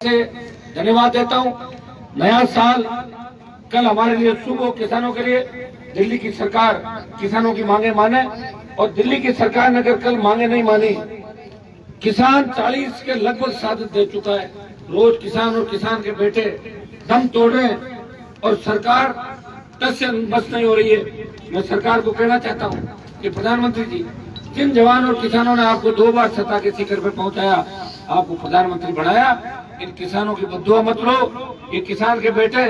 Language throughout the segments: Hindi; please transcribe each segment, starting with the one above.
से धन्यवाद देता हूं। नया साल कल हमारे लिए शुभ हो किसानों के लिए। दिल्ली की सरकार किसानों की मांगे माने, और दिल्ली की सरकार ने अगर कल मांगे नहीं मानी, किसान 40 के लगभग शहादत दे चुका है। रोज किसान और किसान के बेटे दम तोड़ रहे हैं और सरकार टस से बस नहीं हो रही है। मैं सरकार को कहना चाहता हूं कि प्रधानमंत्री जी, जिन जवान और किसानों ने आपको 2 बार सत्ता के शिखर पर पहुंचाया, आपको प्रधानमंत्री बनाया, इन किसानों की बद्दुआ मत लो। ये किसान के बेटे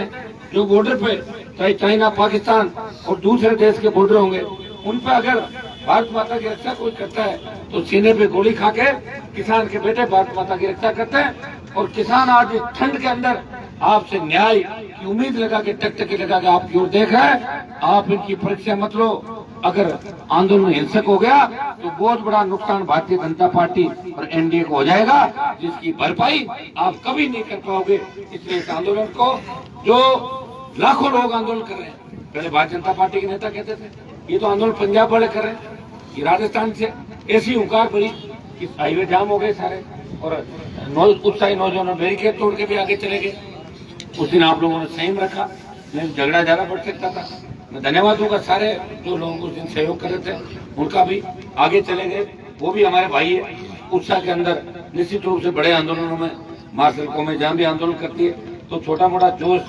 जो बॉर्डर पे, चाहे चाइना, पाकिस्तान और दूसरे देश के बॉर्डर होंगे, उन पर अगर भारत माता की रक्षा कोई करता है तो सीने पे गोली खा के किसान के बेटे भारत माता की रक्षा करते हैं। और किसान आज ठंड के अंदर आपसे न्याय की उम्मीद लगा के टकटकी लगा के आपकी ओर देख रहा है। आप इनकी परीक्षा मत लो। अगर आंदोलन हिंसक हो गया तो बहुत बड़ा नुकसान भारतीय जनता पार्टी और एनडीए को हो जाएगा, जिसकी भरपाई आप कभी नहीं कर पाओगे। इसलिए इस आंदोलन को, जो लाखों लोग आंदोलन कर रहे हैं, पहले भारतीय जनता पार्टी के नेता कहते थे ये तो आंदोलन पंजाब वाले कर रहे हैं, ये राजस्थान से ऐसी हुंकार पड़ी कि हाईवे जाम हो गए सारे, और उत्साही नौजवानों बैरिकेड तोड़ के भी आगे चले गए। उस दिन आप लोगों ने संयम रखा, नहीं झगड़ा ज्यादा बढ़ सकता था। मैं धन्यवाद दूंगा सारे जो लोग उस दिन सहयोग कर रहे थे, उनका भी आगे चले गए, वो भी हमारे भाई है। उत्साह के अंदर निश्चित रूप से बड़े आंदोलनों में, मार्शल कौमें जहाँ भी आंदोलन करती है तो छोटा मोटा जोश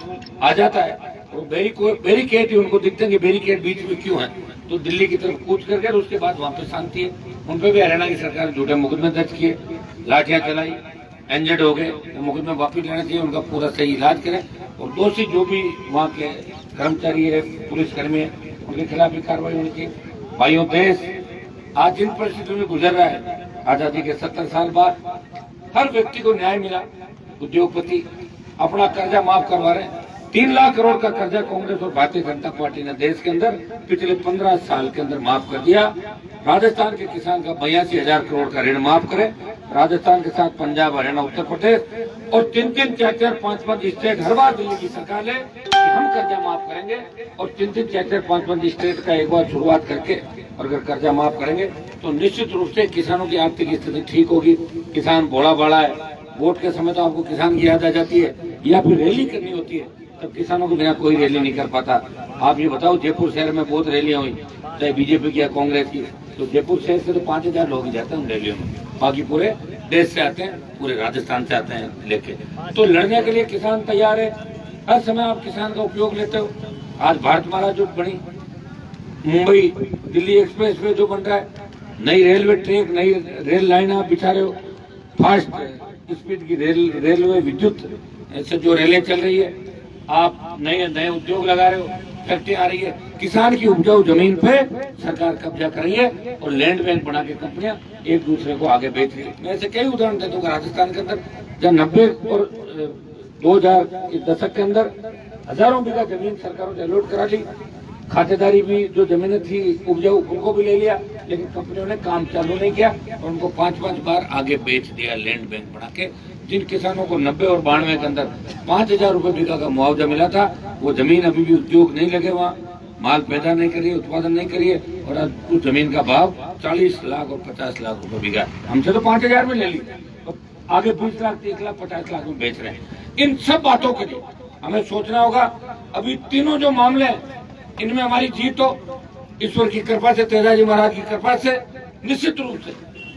आ जाता है। वो बैरिकेड ही उनको दिखते हैं कि बैरिकेड बीच में क्यों है, तो दिल्ली की तरफ कूच करके उसके बाद वहाँ पे शांति है। उन पे भी हरियाणा की सरकार झूठे मुकदमे दर्ज किए, लाठियां चलाई, इंजर्ड हो गए, वो मुकदमे वापिस लेना चाहिए, उनका पूरा सही इलाज करें, और दोषी जो भी वहाँ के कर्मचारी है, पुलिसकर्मी है, उनके खिलाफ भी कार्रवाई होनी चाहिए। भाइयों, देश आज जिन परिस्थितियों में गुजर रहा है, आजादी के 70 साल बाद हर व्यक्ति को न्याय मिला। उद्योगपति अपना कर्जा माफ करवा रहे हैं। 3 लाख करोड़ का कर्जा कांग्रेस और भारतीय जनता पार्टी ने देश के अंदर पिछले 15 साल के अंदर माफ कर दिया। राजस्थान के किसान का 82,000 करोड़ का ऋण माफ करे। राजस्थान के साथ पंजाब, हरियाणा, उत्तर प्रदेश और 3-3, 4-4, 5-5 स्टेट हर बार दिल्ली की सरकार ले कि हम कर्जा माफ करेंगे, और 3-3, 4-4, 5-5 स्टेट का एक बार शुरुआत करके और अगर कर्जा माफ करेंगे तो निश्चित रूप से किसानों की आर्थिक स्थिति ठीक होगी। किसान भोला भाला है, वोट के समय तो आपको किसान की याद आ जाती है, या फिर रैली करनी होती है तब किसानों के बिना कोई रैली नहीं कर पाता। आप ये बताओ, जयपुर शहर में बहुत रैलियां हुई, चाहे बीजेपी की या कांग्रेस की, तो जयपुर शहर से तो 5,000 लोग ही जाते हैं उन रैलियों में, बाकी पूरे देश से आते हैं, पूरे राजस्थान से आते हैं लेके। तो लड़ने के लिए किसान तैयार है। हर समय आप किसान का उपयोग लेते हो। आज भारतमाला जो बनी, मुंबई दिल्ली एक्सप्रेस वे जो बन रहा है, नई रेलवे ट्रैक, नई रेल लाइन आप बिछा रहे हो, फास्ट स्पीड की रेलवे, विद्युत ऐसे जो रेलें चल रही है, आप नए उद्योग लगा रहे हो, फैक्ट्री आ रही है। किसान की उपजाऊ जमीन पे सरकार कब्जा कर रही है और लैंड बैंक बना के कंपनियां एक दूसरे को आगे बेच रही है। मैं ऐसे कई उदाहरण दे दूंगा। राजस्थान के अंदर जब 90 और 2000 के दशक के अंदर हजारों बीघा जमीन सरकारों ने अलॉट करा ली। खातेदारी भी जो जमीनें थी उपजाऊ उनको भी ले लिया, लेकिन कंपनियों ने काम चालू नहीं किया और उनको 5-5 बार आगे बेच दिया लैंड बैंक बना के। जिन किसानों को 90 और 92 के अंदर 5,000 रुपए बीघा का मुआवजा मिला था, वो जमीन अभी भी उद्योग नहीं लगे, वहाँ माल पैदा नहीं करिए, उत्पादन नहीं करिए, और आज उस जमीन का भाव 40 लाख और 50 लाख रुपए बीघा। हमसे तो 5,000 में ले ली, तो आगे 20 लाख, 30 लाख, 50 लाख में बेच रहे हैं। इन सब बातों के लिए हमें सोचना होगा। अभी तीनों जो मामले हैं, इनमें हमारी जीत हो ईश्वर की कृपा से, तेजाजी महाराज की कृपा से निश्चित रूप से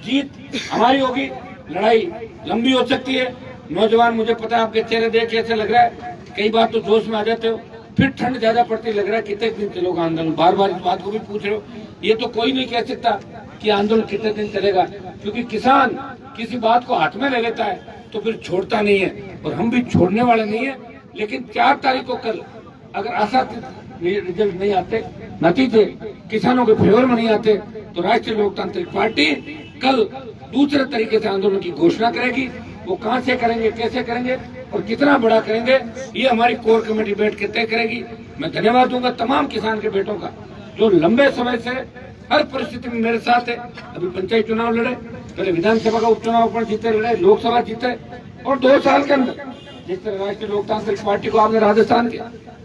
जीत हमारी होगी। लड़ाई लंबी हो सकती है। नौजवान, मुझे पता है आपके चेहरे देख के ऐसा लग रहा है, कई बार तो जोश में आ जाते हो, फिर ठंड ज्यादा पड़ती लग रहा है, कितने दिन चलेगा आंदोलन, बार बार इस बात को भी पूछ रहे हो। ये तो कोई नहीं कह सकता कि आंदोलन कितने दिन चलेगा, क्योंकि किसान किसी बात को हाथ में ले लेता है तो फिर छोड़ता नहीं है, और हम भी छोड़ने वाले नहीं है। लेकिन 4 तारीख को कल अगर आशातीत रिजल्ट नहीं आते, नतीजे किसानों के फेवर में नहीं आते, तो राष्ट्रीय लोकतांत्रिक पार्टी कल दूसरे तरीके से आंदोलन की घोषणा करेगी। वो कहां से करेंगे, कैसे करेंगे और कितना बड़ा करेंगे, ये हमारी कोर कमेटी बैठ के तय करेगी। मैं धन्यवाद दूंगा तमाम किसान के बेटों का, जो लंबे समय से हर परिस्थिति में मेरे साथ है। अभी पंचायत चुनाव लड़े, पहले विधानसभा का उपचुनाव पर जीते, लड़े, लोकसभा जीते, और 2 साल के अंदर जिस तरह राष्ट्रीय लोकतांत्रिक पार्टी को आपने राजस्थान के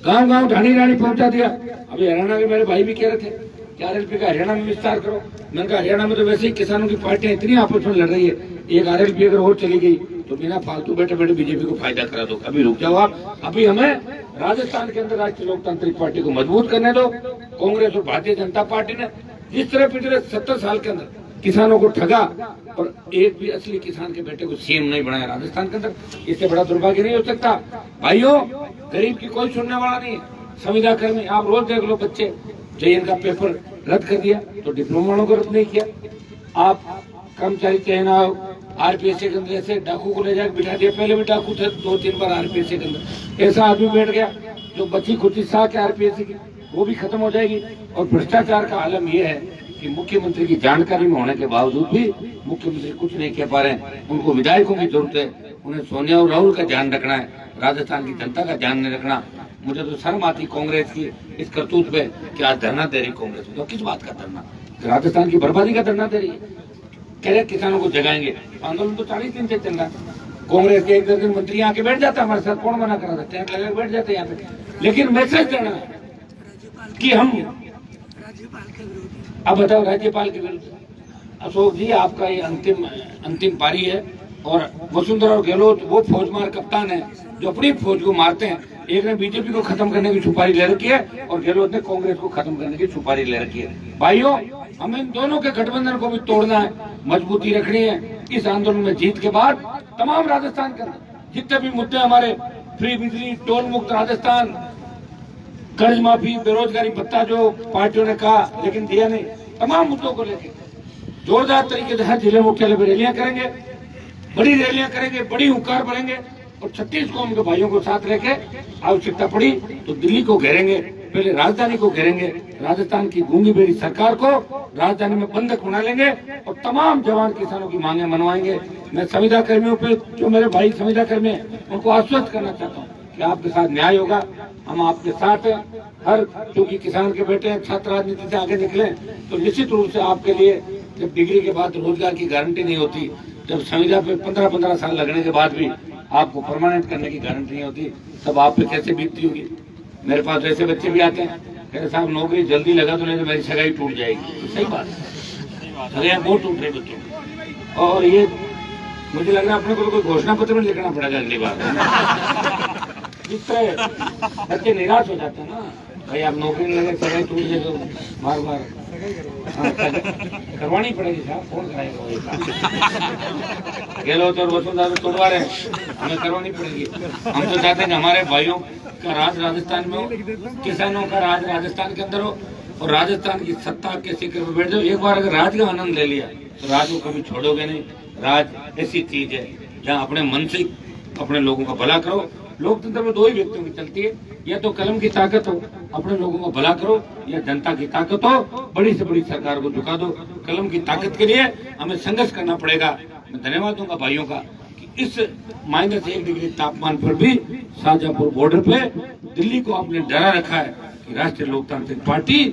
गांव-गांव, ढाणी-ढाणी पहुंचा दिया। अभी हरियाणा के मेरे भाई भी कह रहे थे कि आरएलपी का हरियाणा में विस्तार करो। मैंने कहा हरियाणा में तो वैसे ही किसानों की पार्टियां इतनी आपस में लड़ रही है, एक आरएलपी अगर और चली गई तो बिना फालतू बैठे बैठे बीजेपी को फायदा करा दो। अभी रुक जाओ आप। अभी हमें राजस्थान के अंदर राष्ट्रीय लोकतांत्रिक पार्टी को मजबूत करने दो। कांग्रेस और भारतीय जनता पार्टी ने जिस तरह पिछले 70 साल के अंदर किसानों को ठगा और एक भी असली किसान के बेटे को सीएम नहीं बनाया राजस्थान के अंदर, इससे बड़ा दुर्भाग्य नहीं हो सकता। भाइयों, गरीब की कोई सुनने वाला नहीं है। संविदा कर्मी आप रोज देख लो, बच्चे जेएन का पेपर रद्द कर दिया तो डिप्लोमा वालों को रद्द नहीं किया। आप कर्मचारी चयन आयोग आरपीएससी के अंदर ऐसे डाकू को ले जाकर बिठा दिया। पहले भी डाकू थे 2-3 बार आरपीएससी के अंदर, ऐसा आदमी बैठ गया जो बची खुची साख है आरपीएससी की, वो भी खत्म हो जाएगी। और भ्रष्टाचार का आलम यह है कि मुख्यमंत्री की जानकारी में होने के बावजूद भी मुख्यमंत्री कुछ नहीं कह पा रहे हैं। उनको विधायकों की जरूरत है, उन्हें सोनिया और राहुल का ध्यान रखना है, राजस्थान की जनता का ध्यान नहीं रखना। मुझे तो शर्म आती कांग्रेस की इस करतूत पे कि आज धरना दे रही कांग्रेस। तो किस बात का धरना? राजस्थान की बर्बादी का धरना दे रही है। कह रहे किसानों को जगाएंगे। आंदोलन तो 40 दिन से चल रहा। कांग्रेस के एक दर्जन मंत्री यहाँ के बैठ जाता, हमारे साथ कौन मना करा सकते हैं, बैठ जाते यहाँ पे। लेकिन मैसेज देना कि हम अब बताओ राज्यपाल के विरुद्ध। अशोक जी, आपका ये अंतिम पारी है। और वसुंधरा और गहलोत वो फौजमार कप्तान है जो अपनी फौज को मारते हैं। एक ने बीजेपी को खत्म करने की सुपारी ले रखी है और गहलोत ने कांग्रेस को खत्म करने की सुपारी ले रखी है। भाइयों, हमें इन दोनों के गठबंधन को भी तोड़ना है, मजबूती रखनी है। इस आंदोलन में जीत के बाद तमाम राजस्थान के जितने भी मुद्दे हमारे, फ्री बिजली, टोल मुक्त राजस्थान, कर्ज माफी, बेरोजगारी भत्ता जो पार्टियों ने कहा लेकिन दिया नहीं, तमाम मुद्दों को लेकर जोरदार तरीके से हर जिले मुख्यालय में रैलियां करेंगे, बड़ी रैलियां करेंगे, बड़ी हुंकार भरेंगे। और 36 कौम के भाइयों को साथ लेके आवश्यकता पड़ी तो दिल्ली को घेरेंगे, पहले राजधानी को घेरेंगे, राजस्थान की गूंगी बेड़ी सरकार को राजधानी में बंधक बना लेंगे और तमाम जवान किसानों की मांगे मनवाएंगे। मैं संविदा कर्मियों पे, जो मेरे भाई संविदा कर्मी हैं, उनको आश्वस्त करना चाहता हूँ कि आपके साथ न्याय होगा, हम आपके साथ हैं। हर क्योंकि किसान के बेटे हैं, छात्र राजनीति से आगे निकले तो निश्चित रूप से आपके लिए जब डिग्री के बाद रोजगार की गारंटी नहीं होती, जब संविदा पे 15-15 साल लगने के बाद भी आपको परमानेंट करने की गारंटी नहीं होती, तब आप पे कैसे बीतती होगी। मेरे पास ऐसे बच्चे भी आते हैं, कहते साहब नौकरी जल्दी लगा तो नहीं तो मेरी सगाई टूट जाएगी। सही बात है, सगाई बहुत टूट रही बच्चों की। और ये मुझे लग रहा है अपने को कोई घोषणा पत्र में लिखना पड़ेगा अगली बार। जिस तरह बच्चे निराश हो जाते हैं ना, भाई आप नौकरी नहीं लगे, सगाई टूट जाए तो बार बार करवानी पड़ेगी साहब, कौन कराएगा? गहलोत और वसुंधरा तो तोड़वा रहे हैं, हमें करवानी पड़ेगी। हम तो चाहते हैं कि हमारे भाइयों का राज राजस्थान में हो, किसानों का राज राजस्थान के अंदर हो और राजस्थान की सत्ता के शिखर पर बैठ जाओ। एक बार अगर राज का आनंद ले लिया तो राज को कभी छोड़ोगे नहीं। राज ऐसी चीज है जहाँ अपने मन से अपने लोगों का भला करो। लोकतंत्र में 2 ही व्यक्तियों की चलती है, या तो कलम की ताकत हो, अपने लोगों को भला करो, या जनता की ताकत हो, बड़ी से बड़ी सरकार को झुका दो। कलम की ताकत के लिए हमें संघर्ष करना पड़ेगा। मैं धन्यवाद दूंगा भाइयों का कि इस -1 डिग्री तापमान पर भी शाहजहांपुर बॉर्डर पे दिल्ली को आपने डरा रखा है कि राष्ट्रीय लोकतांत्रिक पार्टी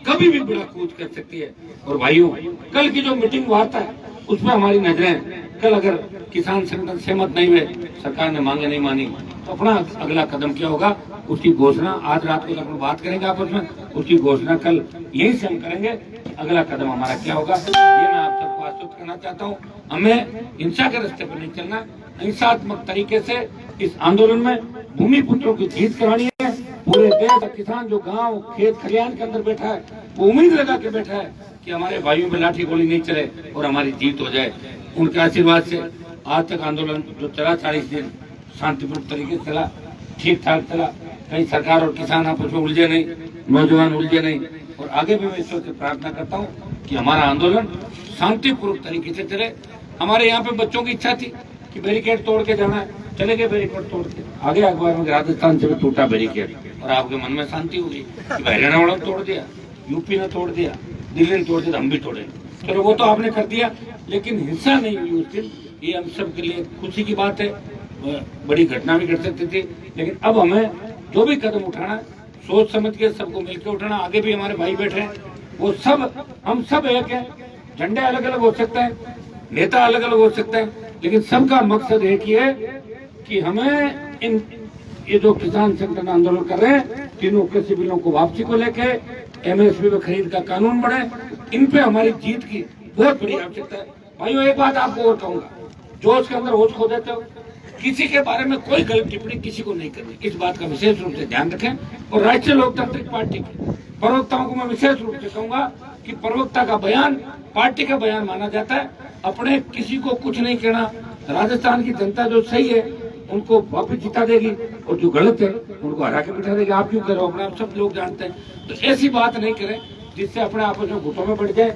कभी भी बड़ा कूच कर सकती है। और भाइयों, कल की जो मीटिंग वार्ता है उसमें हमारी नजरें, कल अगर किसान संगठन सहमत नहीं हुए, सरकार ने मांगे नहीं मानी, तो अपना अगला कदम क्या होगा उसकी घोषणा आज रात को जब बात करेंगे आपस में, उसकी घोषणा कल यही से हम करेंगे। अगला कदम हमारा क्या होगा ये मैं आप सबको आश्वस्त करना चाहता हूँ। हमें हिंसा के रास्ते पर नहीं चलना, हिंसात्मक तरीके से इस आंदोलन में भूमि पुत्रों की जीत करानी है। पूरे देश का किसान जो गांव खेत खलिहान के अंदर बैठा है वो उम्मीद लगा के बैठा है कि हमारे भाइयों में लाठी गोली नहीं चले और हमारी जीत हो जाए। उनके आशीर्वाद से आज तक आंदोलन जो चला 40 दिन शांतिपूर्ण तरीके से चला, ठीक ठाक चला। कहीं सरकार और किसान आपस में उलझे नहीं, नौजवान उलझे नहीं। और आगे भी मैं ईश्वर से प्रार्थना करता हूँ कि हमारा आंदोलन शांतिपूर्ण तरीके से चले। हमारे यहाँ पे बच्चों की इच्छा थी कि बैरिकेड तोड़ के जाना है, चले गए बैरिकेड तोड़ के। आगे अखबार में राजस्थान से भी टूटा बैरिकेड और आपके मन में शांति होगी कि हरियाणा वालों ने तोड़ दिया, यूपी ने तोड़ दिया, दिल्ली ने तोड़ दिया, हम भी तोड़ेंगे। चलो वो तो आपने कर दिया, लेकिन हिंसा नहीं हुई उस दिन। ये हम सब के लिए खुशी की बात है। बड़ी घटना भी घट सकती थी, लेकिन अब हमें जो भी कदम उठाना सोच समझ के सबको मिलकर उठाना। आगे भी हमारे भाई बैठे हैं, वो सब हम सब एक हैं। झंडे अलग अलग हो सकते हैं, नेता अलग अलग हो सकते हैं, लेकिन सबका मकसद एक ही है कि हमें इन ये जो किसान संगठन आंदोलन कर रहे हैं, तीनों कृषि बिलों को वापसी को लेके एमएसपी में खरीद का कानून बने, इन पे हमारी जीत की बहुत बड़ी आवश्यकता है। भाइयों, एक बात आपको और कहूंगा, जोश के अंदर होश खो देते हो। किसी के बारे में कोई गलत टिप्पणी किसी को नहीं करनी, इस बात का विशेष रूप से ध्यान रखें। और राष्ट्रीय लोकतांत्रिक पार्टी के प्रवक्ताओं को मैं विशेष रूप से कहूंगा कि प्रवक्ता का बयान पार्टी का बयान माना जाता है। अपने किसी को कुछ नहीं कहना। राजस्थान की जनता जो सही है उनको वापस जिता देगी और जो गलत है उनको हरा के बिठा देगी। आप क्यों कह रहे हो, अपने आप सब लोग जानते हैं। तो ऐसी बात नहीं करें जिससे अपने आपस में घुटों में पड़ जाए,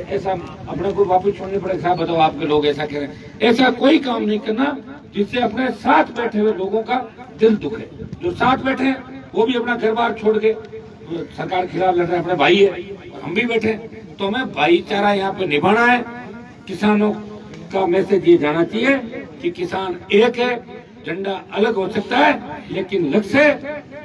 ऐसा अपने को वापस छोड़नी पड़े। साहब बताओ, आपके लोग ऐसा करें, ऐसा कोई काम नहीं करना जिससे अपने साथ बैठे हुए लोगों का दिल दुखे। जो साथ बैठे हैं वो भी अपना घर बार छोड़ के सरकार के खिलाफ लड़ रहे हैं, अपने भाई है और हम भी बैठे। तो हमें भाईचारा यहाँ पे निभाना है। किसानों का मैसेज ये जाना चाहिए कि किसान एक है, झंडा अलग हो सकता है लेकिन लक्ष्य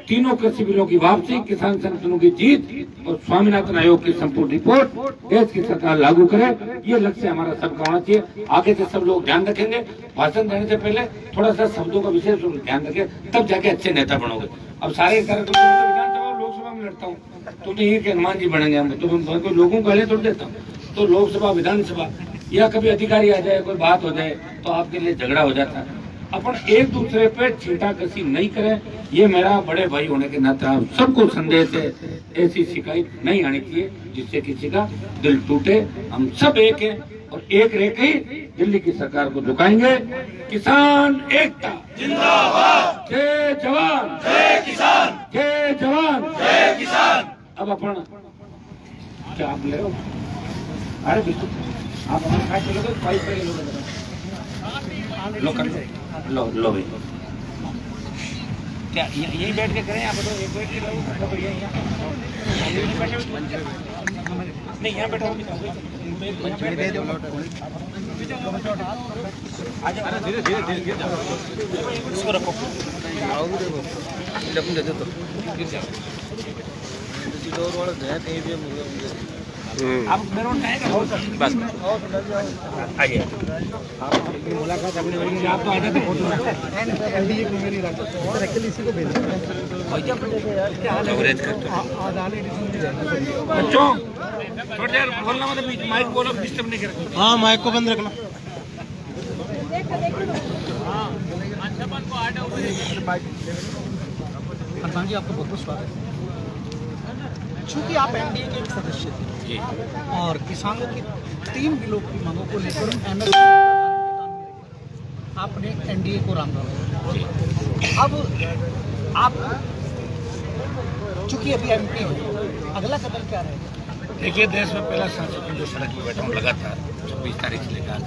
तीनों कृषि बिलों की वापसी, किसान संगठनों की जीत और स्वामीनाथन आयोग की संपूर्ण रिपोर्ट देश की सरकार लागू करे। ये लक्ष्य हमारा सबका होना चाहिए। आगे से सब लोग ध्यान रखेंगे। भाषण देने से पहले थोड़ा सा शब्दों का विशेष रूप से ध्यान रखें, तब जाके अच्छे नेता बनोगे। अब सारे विधानसभा लोकसभा में लड़ता हूँ तो नहीं कि हनुमान जी बनेंगे हम, तो कोई लोगों को गाली तोड़ देता हूँ। तो लोकसभा विधानसभा या कभी अधिकारी आ जाए, कोई बात हो जाए तो आपके लिए झगड़ा हो जाता है। अपन एक दूसरे पे छींटा कसी नहीं करें। ये मेरा बड़े भाई होने के नाते आप सबको संदेश है, ऐसी शिकायत नहीं आनी चाहिए जिससे किसी का दिल टूटे। हम सब एक हैं और एक रह के दिल्ली की सरकार को झुकाएंगे। किसान एकता जिंदाबाद, जय जवान जय किसान, जय जवान जय किसान। अब अपन क्या आप ले रहे हो? अरे बिल्कुल आप अपना खाए चलोगे, फाइल पे लो भाई। क्या यही बैठ के करें? आप बताओ, एक बैठ के लोग नहीं यहाँ बैठा धीरे धीरे इसको रखो। दे दो आप बस आइए। मुलाकात अपनी आप तो आ जाते फोटो बच्चों थोड़ी देर बोलना, मतलब बीच माइक बोलो, डिस्टर्ब नहीं करें। हाँ, माइक को बंद रखना। प्रधान जी, आपका बहुत बहुत स्वागत है। चूंकि आप एनडीए के एक सदस्य थे और किसानों की 3 बिलों की मांगों को लेकर एमएसपी आपने एनडीए को राम राम। अब आप चूंकि अभी एमपी हो, अगला कदम क्या रहेगा? देखिए, देश में पहला सांसद जो सड़क पर बैठा हूँ लगातार 26 तारीख से लेकर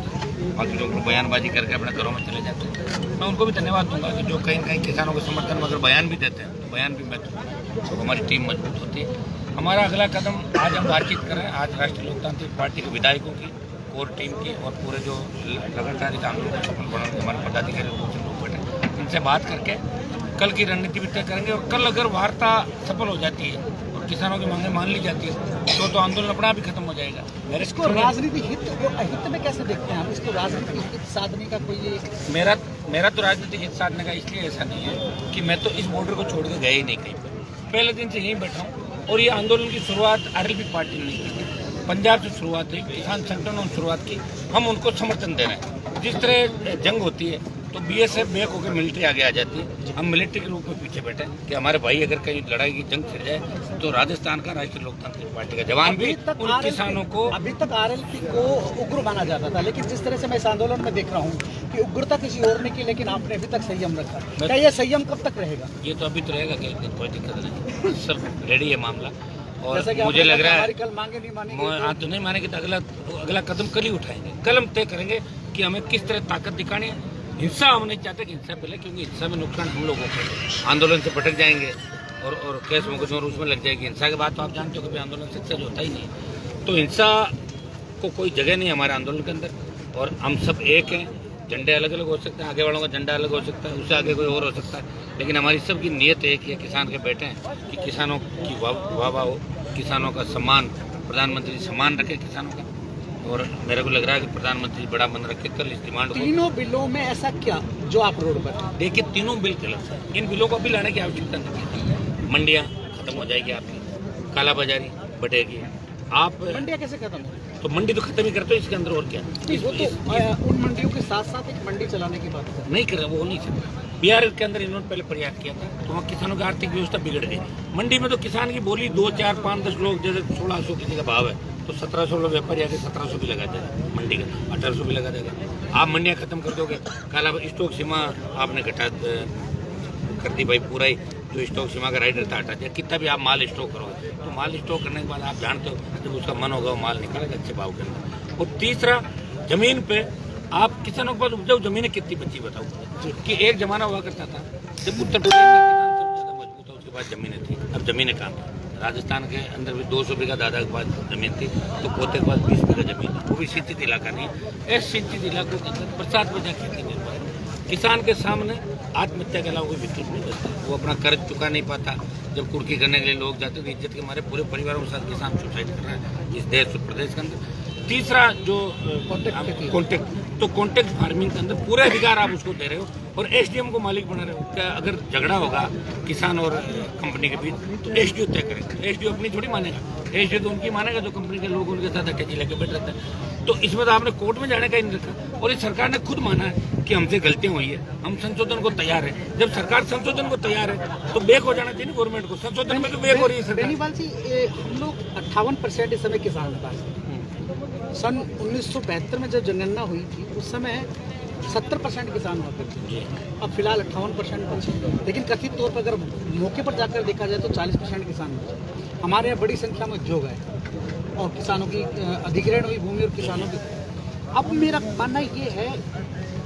बाकी लोग बयानबाजी करके अपने घरों में चले जाते हैं। मैं उनको भी धन्यवाद दूंगा कि जो कहीं कहीं किसानों के समर्थन में अगर बयान भी देते हैं तो बयान भी मैं तो हमारी टीम मजबूत होती है। हमारा अगला कदम आज हम बातचीत करें। आज राष्ट्रीय लोकतांत्रिक पार्टी के विधायकों की, कोर टीम की और पूरे जो लगातार इस आंदोलन को सफल बनाने हमारे पदाधिकारी लोग बैठे, इनसे बात करके कल की रणनीति भी तय करेंगे। और कल अगर वार्ता सफल हो जाती है और किसानों की मांगें मान ली जाती है तो आंदोलन अपना भी खत्म हो जाएगा। इसको राजनीतिक हित में कैसे देखते हैं आप? इसको राजनीतिक हित साधने का कोई मेरा तो राजनीतिक हित साधने का इसलिए ऐसा नहीं है कि मैं तो इस बॉर्डर को छोड़ के गया ही नहीं कहीं पर। पहले दिन से यहीं बैठा हूँ और ये आंदोलन की शुरुआत आरएलपी पार्टी ने नहीं की, पंजाब से शुरुआत हुई, किसान संगठनों ने शुरुआत की। हम उनको समर्थन दे रहे हैं। जिस तरह जंग होती है तो बीएसएफ बैक होकर मिलिट्री आगे आ जाती है, हम मिलिट्री के रूप में पीछे बैठे कि हमारे भाई अगर कहीं लड़ाई की जंग छिड़ जाए तो राजस्थान का राष्ट्रीय लोकतांत्रिक पार्टी का जवान भी उन किसानों को। अभी तक आरएलपी को उग्र माना जाता था, लेकिन जिस तरह से मैं इस आंदोलन में देख रहा हूँ कि उग्रता किसी और ने की, लेकिन आपने अभी तक संयम रखा। क्या ये संयम कब तक रहेगा? ये तो अभी तो रहेगा, कोई दिक्कत नहीं, सब रेडी है मामला। और मुझे लग रहा है कल मांगे नहीं मानेंगे, हाँ तो नहीं मानेंगे तो अगला कदम कल ही उठाएंगे। कल हम तय करेंगे कि हमें किस तरह ताकत दिखानी है। हिंसा हम नहीं चाहते कि हिंसा पहले, क्योंकि हिंसा में नुकसान हम लोगों को, आंदोलन से भटक जाएंगे और केस मुकदमा उसमें लग जाएगी। हिंसा के बाद तो आप जानते हो कि आंदोलन सक्सेस होता ही नहीं। तो हिंसा को कोई जगह नहीं है हमारे आंदोलन के अंदर। और हम सब एक हैं। झंडे अलग अलग हो सकते हैं, आगे वालों का झंडा अलग हो सकता है, उससे आगे कोई और हो सकता है, लेकिन हमारी सबकी नीयत एक है, किसान के बैठे हैं कि किसानों की वाह हो, किसानों का सम्मान, प्रधानमंत्री सम्मान रखे किसानों का। और मेरे को लग रहा है कि प्रधानमंत्री बड़ा मन रख के कल इस डिमांड को। तीनों बिलों में ऐसा क्या जो आप रोड पर देखिए, तीनों बिल गलत है। इन बिलों को भी लाने की आवश्यकता नहीं है। मंडियाँ खत्म हो जाएगी आपकी, कालाबाजारी बढ़ेगी। आप मंडियाँ कैसे खत्म हो? तो मंडी तो खत्म ही करते हो इसके अंदर, और क्या। वो तो उन मंडियों के साथ साथ एक मंडी चलाने की बात है। नहीं कर रहे, वो हो नहीं सकता। बिहार के अंदर इन्होंने पहले प्रयास किया था, तो वहाँ किसानों की आर्थिक व्यवस्था बिगड़ गई। मंडी में तो किसान की बोली 2, 4, 5, 10 लोग, जैसे 1600 किसी का भाव है तो 1700 लोग व्यापारी आके 1700 भी लगा देगा मंडी का, 1800 भी लगा देगा। आप मंडियाँ खत्म कर दोगे, कल आप स्टॉक सीमा आपने घटा कर दी भाई, पूरा ही जो स्टॉक सीमा का राइडर था हटा दिया। कितना भी आप माल स्टॉक करोगे, तो माल स्टॉक करने के बाद आप जानते हो जब उसका मन होगा वो माल निकालेगा अच्छे भाव के अंदर। और तीसरा, जमीन पे आप किसानों के पास उपजाऊ जमीनें कितनी बची बताओ। कि एक जमाना हुआ करता था जब उत्तर प्रदेश का किसान सबसे ज्यादा मजबूत था, उसके पास जमीनें थी। अब जमीनें कहाँ थी? राजस्थान के अंदर भी 200 बीघा दादा के पास जमीन थी, तो पोते के पास 20 बीघा जमीन थी, वो भी सिंचित इलाका नहीं। इस सिंचित इलाकों के अंदर बरसात वजह खेती निर्भर है। किसान के सामने आत्महत्या के अलावा कोई विकल्प नहीं बचता। वो अपना कर्ज चुका नहीं पाता। जब कुर्की करने के लिए लोग जाते तो इज्जत के हमारे पूरे परिवारों के साथ किसान सुसाइड कर रहा है इस देश उत्तर प्रदेश के अंदर। तीसरा जो कॉन्टेक्ट फार्मिंग के अंदर पूरे अधिकार आप उसको दे रहे हो और एसडीएम को मालिक बना रहे हो। क्या अगर झगड़ा होगा किसान और कंपनी के बीच तो एसडीओ तय करेगा। एसडीओ अपनी थोड़ी मानेगा, एसडीओ तो उनकी मानेगा जो कंपनी के लोग उनके साथ अटैची लेके बैठ रहते हैं। तो इसमें तो आपने कोर्ट में जाने का ही नहीं रखा। और इस सरकार ने खुद माना है कि हमसे गलतियां हुई है, हम संशोधन को तैयार है। जब सरकार संशोधन को तैयार है तो बेक हो जाना चाहिए ना गवर्नमेंट को। संशोधन में तो बेक हो रही है सरकार। बेनीवाल जी, हम लोग 58% इस समय किसान था। सन 1972 में जब जनगणना हुई थी उस समय 70% किसान हुआ करते थे। अब फिलहाल 58% बचे। लेकिन कथित तौर पर अगर मौके पर जाकर देखा जाए तो 40% किसान बचे। हमारे यहाँ बड़ी संख्या में उद्योग है और किसानों की अधिग्रहण हुई भूमि और किसानों की। अब मेरा मानना ये है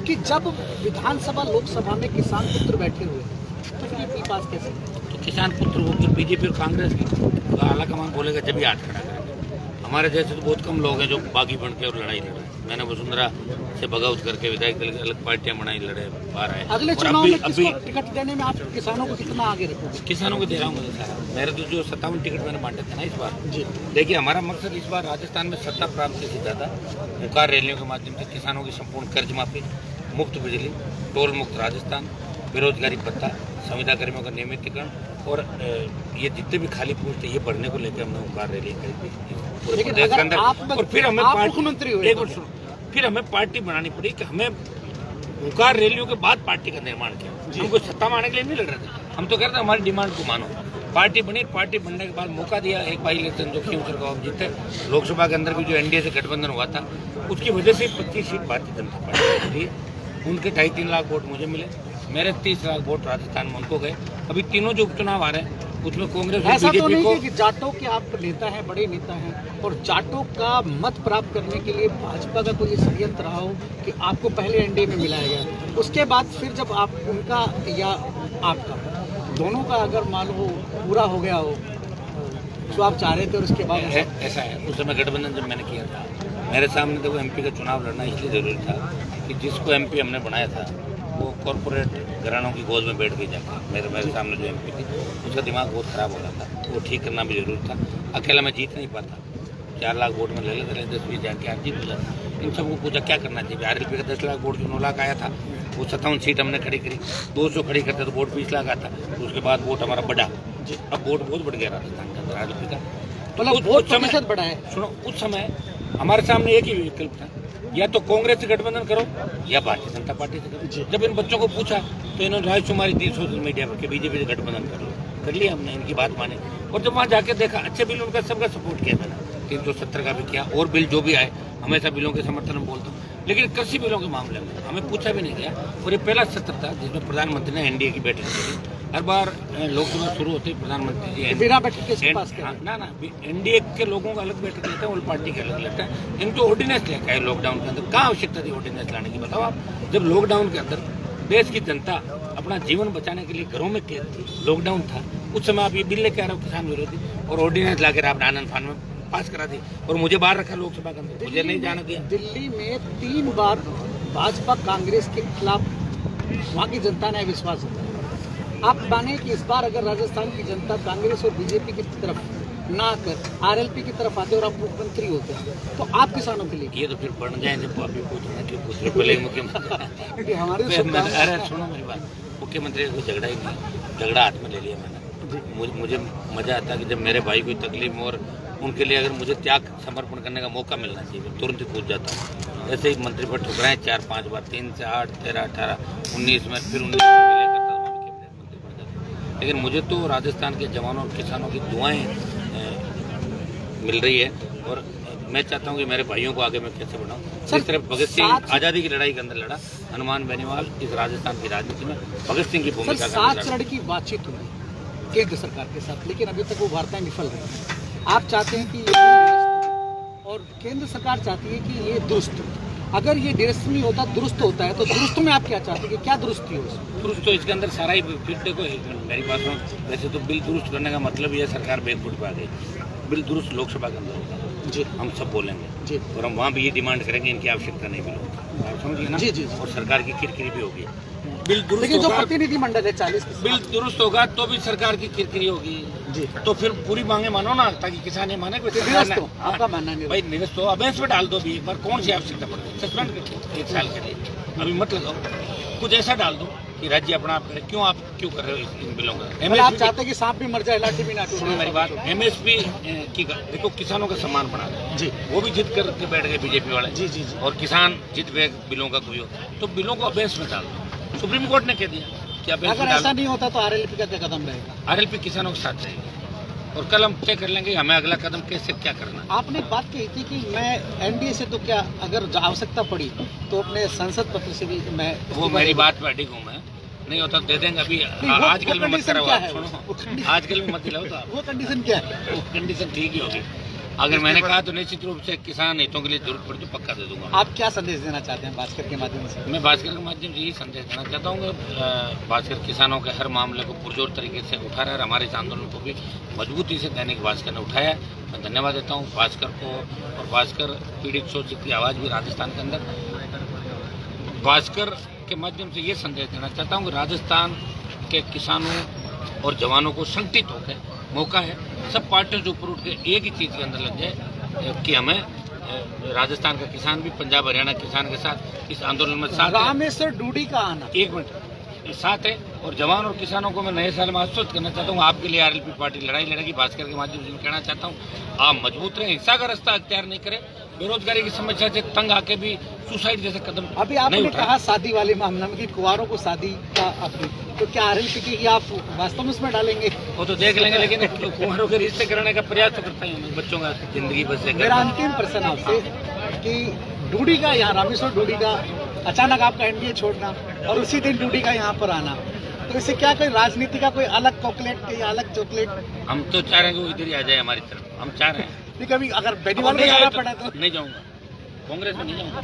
कि जब विधानसभा लोकसभा में किसान पुत्र बैठे हुए तो फिर ये पास कैसे? तो किसान पुत्र हो फिर बीजेपी और कांग्रेस की आला कमान बोलेगा जब भी हाथ खड़ा करेंगे। हमारे जैसे तो बहुत कम लोग हैं जो बागी बन के और लड़ाई लड़े। मैंने वसुंधरा से बगावत करके विधायक दल की अलग पार्टियां बनाई, लड़े, बाहर आए। अगले चुनाव में किसको टिकट देने में आप किसानों को कितना आगे रखोगे? किसानों को दे रहा हूँ मुझे सारा। मेरे तो जो 57 टिकट मैंने बांटे थे ना इस बार जी, देखिए हमारा मकसद इस बार राजस्थान में सत्ता प्राप्ति से ज़्यादा हुंकार रैलियों के माध्यम से किसानों की संपूर्ण कर्ज माफी, मुफ्त बिजली, टोल मुक्त राजस्थान, बेरोजगारी भत्ता, संविदा कर्मियों का नियमितीकरण और ये जितने भी खाली पोस्ट है ये बढ़ने को लेकर हमने हुंकार रैली करी थी पूरे प्रदेश के अंदर। और फिर हमें मुख्यमंत्री हुए, एक मिनट सुनो, फिर हमें पार्टी बनानी पड़ी कि हमें हुंकार रैलियों के बाद पार्टी का निर्माण किया। हमको सत्ता मारने के लिए नहीं लड़ रहे थे, हम तो कह रहे थे हमारी डिमांड को मानो। पार्टी बनी, पार्टी बनने के बाद मौका दिया एक बाई इलेक्शन जो खींच कर आप जीते। लोकसभा के अंदर भी जो एनडीए से गठबंधन हुआ था उसकी वजह से 25 सीट भारतीय जनता पार्टी थी। उनके 2.5-3 लाख वोट मुझे मिले, मेरे 30 लाख वोट राजस्थान में उनको गए। अभी तीनों जो उपचुनाव आ रहे हैं उसमें कांग्रेस और ऐसा तो बीजेपी को नहीं कि जाटों के आप नेता हैं, बड़े नेता हैं और जाटों का मत प्राप्त करने के लिए भाजपा का कोई षड्यंत्र रहा हो कि आपको पहले एनडीए में मिलाया गया, उसके बाद फिर जब आप उनका या आपका दोनों का अगर मान लो पूरा हो गया हो जो आप चाह रहे थे और उसके बाद ऐसा है। उस समय गठबंधन जब मैंने किया था मेरे सामने तो एमपी का चुनाव लड़ना इसलिए जरूरी था कि जिसको एमपी हमने बनाया था वो कॉरपोरेट घरानों की गोद में बैठ गई जाकर। मेरे सामने जो एमपी थी उसका दिमाग बहुत खराब हो रहा था, वो ठीक करना भी जरूरी था। अकेला मैं जीत नहीं पाता, 4 लाख वोट में ले लेते रहे, 10-20 जाके आप जीत हो जाते। इन सबको पूछा क्या करना चाहिए। आरएलपी का 10 लाख वोट जो 9 लाख आया था वो 57 सीट हमने खड़ी करी, 200 खड़ी करते तो वोट 20 लाख आता। उसके बाद वोट हमारा बढ़ा, अब वोट बहुत बढ़ गया राजस्थान के अंदर आरएलपी का। मतलब बहुत प्रतिशत बढ़ा है। सुनो, उस समय हमारे सामने एक ही विकल्प था, या तो कांग्रेस से गठबंधन करो या भारतीय जनता पार्टी से करो। जब इन बच्चों को पूछा तो इन्होंने राजकुमारी दी सोशल मीडिया पर कि बीजेपी से गठबंधन कर लिया हमने, इनकी बात माने। और जब वहाँ जाके देखा अच्छे बिल उनका सबका सपोर्ट किया मैंने, 370 का भी किया और बिल जो भी आए हमेशा बिलों के समर्थन में बोलता हूँ। लेकिन कृषि बिलों के मामले में हमें पूछा भी नहीं गया और ये पहला सत्र था जिसमें प्रधानमंत्री ने एनडीए की बैठक की। हर बार लोकसभा शुरू होते ही प्रधानमंत्री जी बिना बैठक के पास ना एनडीए के लोगों का अलग बैठक लेते हैं और पार्टी के अलग लेते हैं। इनको ऑर्डिनेंस लेकर आए लॉकडाउन के अंदर। कहाँ आवश्यकता थी ऑर्डिनेंस लाने की बताओ आप। जब लॉकडाउन के अंदर देश की जनता अपना जीवन बचाने के लिए घरों में कैद थी, लॉकडाउन था, उस समय आप ये बिल लेके आ रहे हो किसान विरोधी और ऑर्डिनेंस लाकर आपने आनंद फान में पास करा दी और मुझे बाहर रखा लोकसभा के अंदर, मुझे नहीं जाने दिया। दिल्ली में 3 बार भाजपा कांग्रेस के खिलाफ वहाँ की जनता ने विश्वास जताया। आप माने कि इस बार अगर राजस्थान की जनता कांग्रेस और बीजेपी की तरफ ना कर आरएलपी की तरफ आते और आप मुख्यमंत्री होते तो आप किसानों के लिए ये तो फिर बढ़ जाए जब अभी पूछ रहे पहले मुख्यमंत्री हमारे अरे सुनो मेरी बात, मुख्यमंत्री को झगड़ा ही नहीं, झगड़ा हाथ में ले लिया मैंने। मुझे मजा आता है कि जब मेरे भाई कोई तकलीफ में और उनके लिए अगर मुझे त्याग समर्पण करने का मौका मिलना चाहिए मैं तुरंत ही कूद जाता हूँ। ऐसे ही मंत्री पद ठुकराए 4-5 बार, 3 से 8, 13, 18, 19 में, फिर 19 में भी लेकर कैबिनेट मंत्री बन जाता। लेकिन मुझे तो राजस्थान के जवानों और किसानों की दुआएं मिल रही है और मैं चाहता हूँ कि मेरे भाइयों को आगे मैं कैसे बढ़ाऊँ। जिस तरह भगत सिंह आज़ादी की लड़ाई के अंदर लड़ा, हनुमान बेनीवाल इस राजस्थान की राजनीति में भगत सिंह की भूमिका सर 7 चरण की बातचीत हुई केंद्र सरकार के साथ, लेकिन अभी तक वो वार्ताएं विफल रही हैं। आप चाहते हैं कि ये दुरुस्त हो और केंद्र सरकार चाहती है कि ये दुरुस्त हो। अगर ये दुरुस्त नहीं होता, दुरुस्त होता है, तो दुरुस्त में आप क्या चाहते हैं कि क्या दुरुस्ती हो उसमें? दुरुस्त तो इसके अंदर सारा ही फिर देखो, एक मिनट मेरी बात सुनो। वैसे तो बिल दुरुस्त करने का मतलब ये सरकार बैकफुट पे आ गई। बिल दुरुस्त लोकसभा के अंदर होगा जी, हम सब बोलेंगे जी, और हम वहाँ भी ये डिमांड करेंगे इनकी आवश्यकता नहीं बिलों की। आप समझ लेना। जी, जी। और सरकार की किरकिरी भी होगी। बिल दुरुस्त लेकिन जो होगा, प्रतिनिधिमंडल है 40 बिल दुरुस्त होगा तो भी सरकार की किरकिरी होगी। जी, तो फिर पूरी मांगे मानो ना, ताकि किसान ये माने कि सरकार निरस्त ने- हो, आपका मानना नहीं भाई निरस्त हो, अबेंस में डाल दो भी एक बार। कौन सी आवश्यकता पड़ती है? सस्पेंड कर दो 1 साल के लिए, अभी मत लगाओ। कुछ ऐसा डाल दो कि राज्य अपना आप करे। क्यों आप क्यों कर रहे हो इन बिलों का? मतलब आप चाहते हैं कि सांप भी मर जाए, लाठी भी ना सुनो टूटे। मेरी बात, एमएसपी की देखो, किसानों का सम्मान बढ़ा रहे हैं। जी, वो भी जिद करके बैठ गए बीजेपी वाले। जी, जी, जी। और किसान जिद गए बिलों का कोई हो, तो बिलों को अबेंस में डाल दो। सुप्रीम कोर्ट ने कह दिया कि अबेंस अगर में ऐसा डाल। नहीं होता तो आरएलपी का क्या कदम रहेगा? आरएलपी किसानों के साथ रहेगी और कल हम तय कर लेंगे हमें अगला कदम कैसे क्या करना है। आपने बात कही थी कि मैं एनडीए से तो क्या, अगर आवश्यकता पड़ी तो अपने संसद पत्र से भी मैं वो मेरी बात पे अडिग हूँ मैं, नहीं होता तो दे देंगे। अभी वो आजकल में मत कंडीशन कराओ क्या आप, है? सुनो वो कंडीशन- आजकल में मत दिलाओ तो आप। वो कंडीशन क्या है? वो कंडीशन ठीक ही होगी। अगर मैंने कहा तो निश्चित रूप से किसान हितों के लिए जरूरत पड़ी तो पक्का दे दूंगा। आप क्या संदेश देना चाहते हैं भास्कर के माध्यम से? मैं भास्कर के माध्यम से यही संदेश देना चाहता हूँ कि भास्कर किसानों के हर मामले को पुरजोर तरीके से उठा रहा है और हमारे इस आंदोलन को भी मजबूती से दैनिक भास्कर ने उठाया है। मैं धन्यवाद देता हूँ भास्कर को। और भास्कर पीड़ित शोषित की आवाज़ भी राजस्थान के अंदर, भास्कर के माध्यम से ये संदेश देना चाहता हूँ कि राजस्थान के किसानों और जवानों को संगठित होकर मौका है, सब पार्टियों से ऊपर उठ के एक ही चीज़ के अंदर लग जाए कि हमें राजस्थान का किसान भी पंजाब हरियाणा किसान के साथ इस आंदोलन में साथ है। रामेश्वर डूडी का आना, 1 मिनट साथ है। और जवान और किसानों को मैं नए साल में आश्वस्त करना चाहता हूँ, आपके लिए आरएलपी पार्टी लड़ाई लड़ेगी। भास्कर के माध्यम से कहना चाहता हूँ, आप मजबूत रहें, हिंसा का रास्ता अख्तियार नहीं करें, बेरोजगारी की समस्या से तंग आके भी सुसाइड जैसे कदम अभी नहीं आपने उठाएं। कहा शादी वाले मामला में कि कुंवारों को शादी का अपनी, तो क्या आरएलपी की आप वास्तव में उसमें डालेंगे? वो तो देख लेंगे, लेकिन कुंवरों के रिश्ते कराने का प्रयास तो करता हूँ, बच्चों का जिंदगी बसे। मेरा अंतिम प्रश्न आपसे कि डूडी का यहाँ, रामेश्वर डूडी का अचानक आपका एनडीए छोड़ना और उसी दिन डूडी का यहाँ पर आना, तो इससे क्या कोई राजनीति का कोई अलग चॉकलेट या अलग चॉकलेट? हम तो चाह रहे हैं कि वो इधर ही आ जाए हमारी तरफ, हम चाह रहे हैं। नहीं, कभी अगर बेनीवाल में नहीं जाना आए पड़ा तो तो नहीं जाऊंगा, कांग्रेस में नहीं जाऊंगा।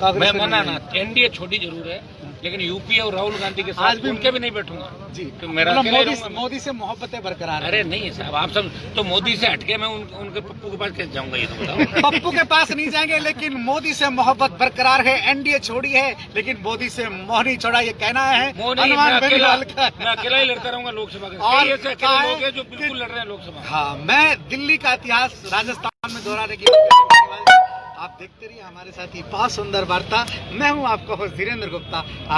कांग्रेस मैं में मना नहीं ना, एनडीए छोटी जरूर है, लेकिन यूपी और राहुल गांधी के आज साथ भी उनके भी नहीं बैठूंगा जी, तो मेरा मतलब अकेला ही मोदी रहूंगा। मोदी से मोहब्बतें बरकरार हैं। अरे नहीं साहब, आप सब तो मोदी से हटके मैं उनके पप्पू के पास कैसे जाऊंगा ये तो बताओ। पप्पू के पास नहीं जाएंगे, लेकिन मोदी से मोहब्बत बरकरार है। एनडीए छोड़ी है लेकिन मोदी से मोह नहीं छोड़ा, ये कहना है वो नहीं, हनुमान बेनीवाल का। मैं अकेला ही लड़ता रहूंगा लोकसभा का। और कई ऐसे कहा अकेले है लोग हैं जो बिल्कुल लड़ रहे हैं लोकसभा। हाँ, मैं दिल्ली का इतिहास राजस्थान में दोहराने की बात करने वाला हूं। आप देखते रहिए हमारे साथ ही बहुत सुंदर वार्ता। मैं हूं आपका होस्ट धीरेन्द्र गुप्ता। आप